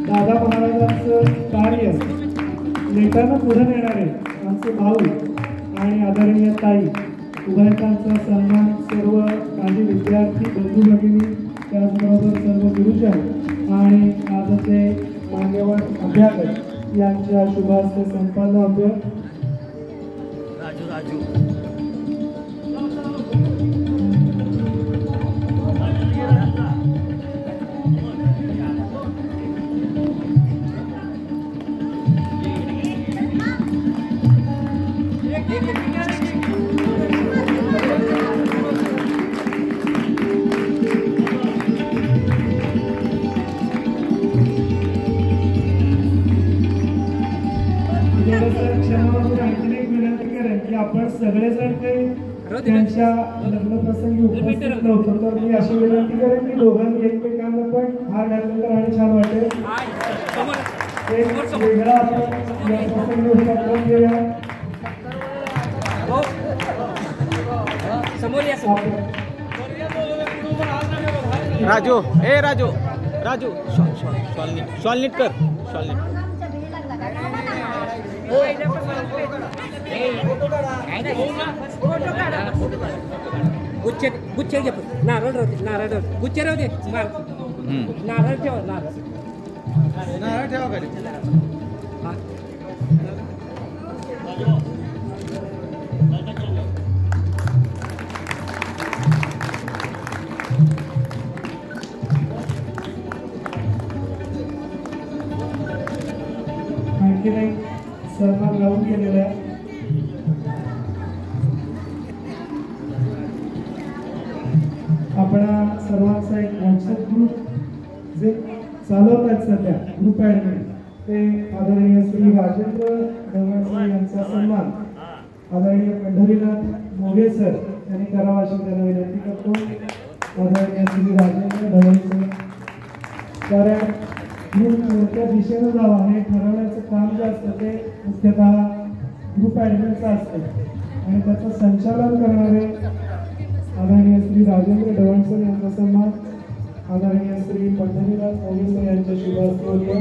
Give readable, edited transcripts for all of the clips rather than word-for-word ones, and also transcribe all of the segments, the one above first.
दादा महाराजांचं कार्य लेखानं पुढे नेणारे आमचे भाऊ आणि आदरणीय ताई उभयतांचा सन्मान सर्व काही विद्यार्थी बंधू भगिनी त्याचबरोबर सर्व गुरुजन आणि आजचे मान्यवर अभ्यागत यांच्या शुभास्ते संपन्न होते. आपण सगळेजण काही त्यांच्या लग्न प्रसंगी उपस्थित नव्हतो तर मी अशी विनंती करेन की दोघांनी एकमेकांना पण हार घातला तर आणि छान वाटेल. एक वेगळा आपण या प्रसंगी उपक्रम घेऊया. राजू राजू राजू शॉल नीट कर. गुच्छे घे नारळ नारळ गुच्छे राहू दे नारळ ठेवा नारळ ठेवा खाली. आणखी नाही सन्मान लावून गेलेला आहे. आपण सर्वांचा एक व्हॉट्सअप ग्रुप जे चालवतात सध्या ग्रुप ॲडमिन ते आदरणीय श्री राजेंद्र ढवळे यांचा सन्मान आदरणीय पंढरीनाथ मोघे सर यांनी करावा अशी त्यांना विनंती करतो. आदरणीय श्री राजेंद्र ढवळे सर कारण ग्रुप कोणत्या दिशेनं जावा हे ठरवण्याचं काम जे असतं ते मुख्यतः ग्रुप ॲडमिनचं असतं आणि त्याचं संचालन करणारे आदरणीय श्री राजेंद्र ढवळकर यांचा सन्मान आदरणीय श्री पंढरीनाथ मोघे यांच्या शुभास्ते होतो.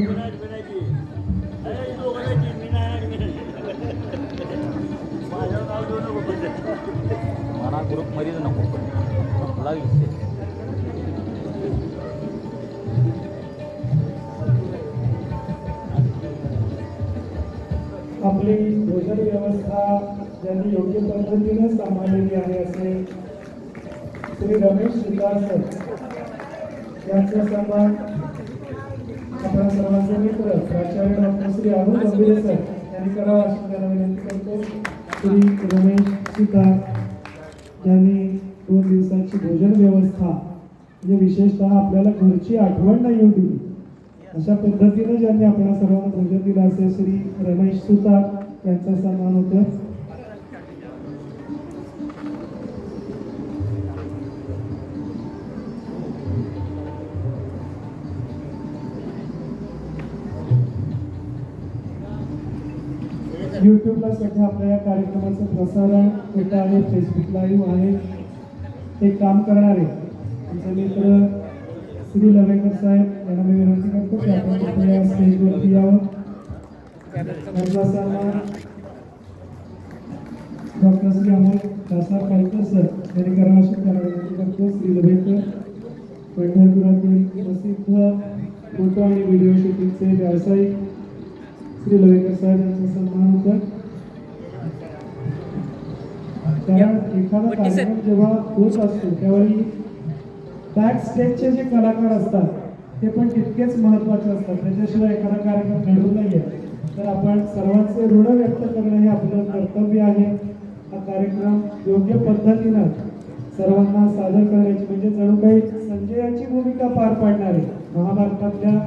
ग्रुप मध्ये नको आपली भोजन व्यवस्था ज्यांनी योग्य पद्धतीने सांभाळलेली आहे असे श्री रमेश सुतार सर यांचा सन्मान आपण सर्वांचे मित्र प्राचार्य डॉक्टर श्री अरुण गंभीरे सर यांनी करावा अशी त्यांना विनंती करतो. श्री रमेश सुतार यांनी 2 दिवसांची भोजन व्यवस्था म्हणजे विशेषतः आपल्याला घरची आठवण नाही येऊ दिली अशा पद्धतीने ज्यांनी आपल्या सर्वांना भोजन दिलं असे श्री रमेश सुतार यांचा सन्मान होतो. यूट्यूबला सध्या आपल्या या कार्यक्रमाचं प्रसारण होत आहे. फेसबुक लाईव्ह आहे. हे काम करणारे आमचे मित्र श्री लवेकर साहेब यांना मी विनंती करतो की आपण आपल्या स्टेजवरती यावं. त्यांचा सन्मान डॉक्टर श्री अमोल दासराव पालकर सर यांनी करावा अशी त्यांना विनंती करतो. श्री लवेकर पंढरपुरातील प्रसिद्ध फोटो आणि व्हिडिओ शूटिंगचे व्यावसायिक श्री लवेकर साहेब यांचा सन्मान होता. कारण एखादा कार्यक्रम जेव्हा होत असतो त्यावेळी बॅक स्टेजचे जे कलाकार असतात ते पण तितकेच महत्त्वाचे असतात. त्याच्याशिवाय एखादा कार्यक्रम घडू नये तर आपण सर्वांचे ऋण व्यक्त करणं हे आपलं कर्तव्य आहे. हा कार्यक्रम योग्य पद्धतीनं सर्वांना सादर करायची म्हणजे जणू काही संजयाची भूमिका पार पाडणारे, महाभारतातल्या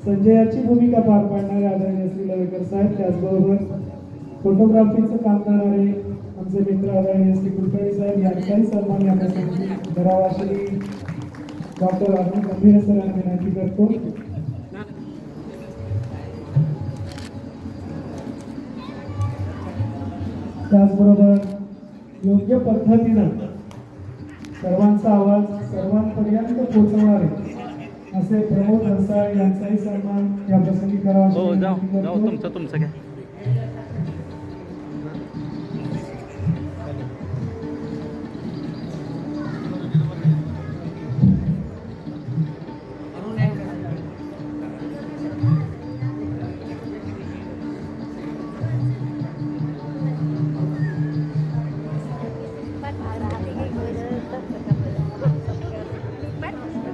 संजयाची भूमिका पार पाडणारे आदरणीय श्री लवेकर साहेब, त्याचबरोबर फोटोग्राफीचं काम करणारे आमचे मित्र आदरणीय श्री कुलकर्णी साहेब यांचाही सन्मान या प्रसंगी करावा श्री डॉक्टर अरुण गंभीर सर यांना विनंती करतो. त्याचबरोबर योग्य पद्धतीनं सर्वांचा आवाज सर्वांपर्यंत पोहोचवणारे असे प्रमोद हंसाळ यांचाही सन्मान या प्रसंगी करावा हो अशी जाऊ विनंती जाऊ करतो. तुमचं काय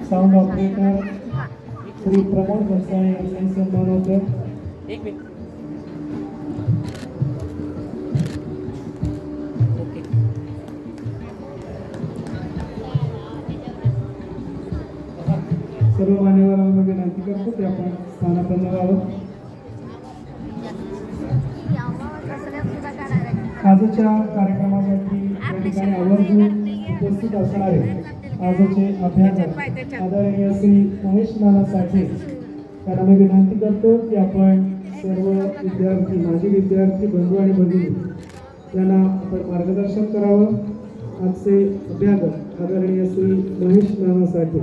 साऊंड ऑपरेटर श्री प्रमोद हंसाळ यांचाही सन्मान होतो. एक मिनिट. ओके. सर्व मान्यवरांना विनंती करतो की आपण स्थानापन्न व्हावं. आजच्या कार्यक्रमासाठी या ठिकाणी आवर्जून उपस्थित असणारे आजचे अभ्यागत आदरणीय श्री महेश नाना साठे यांना मी विनंती करतो की आपण सर्व विद्यार्थी, माजी विद्यार्थी बंधू आणि भगिनी यांना आपण मार्गदर्शन करावं. आजचे अभ्यागत आदरणीय श्री महेश नाना साठे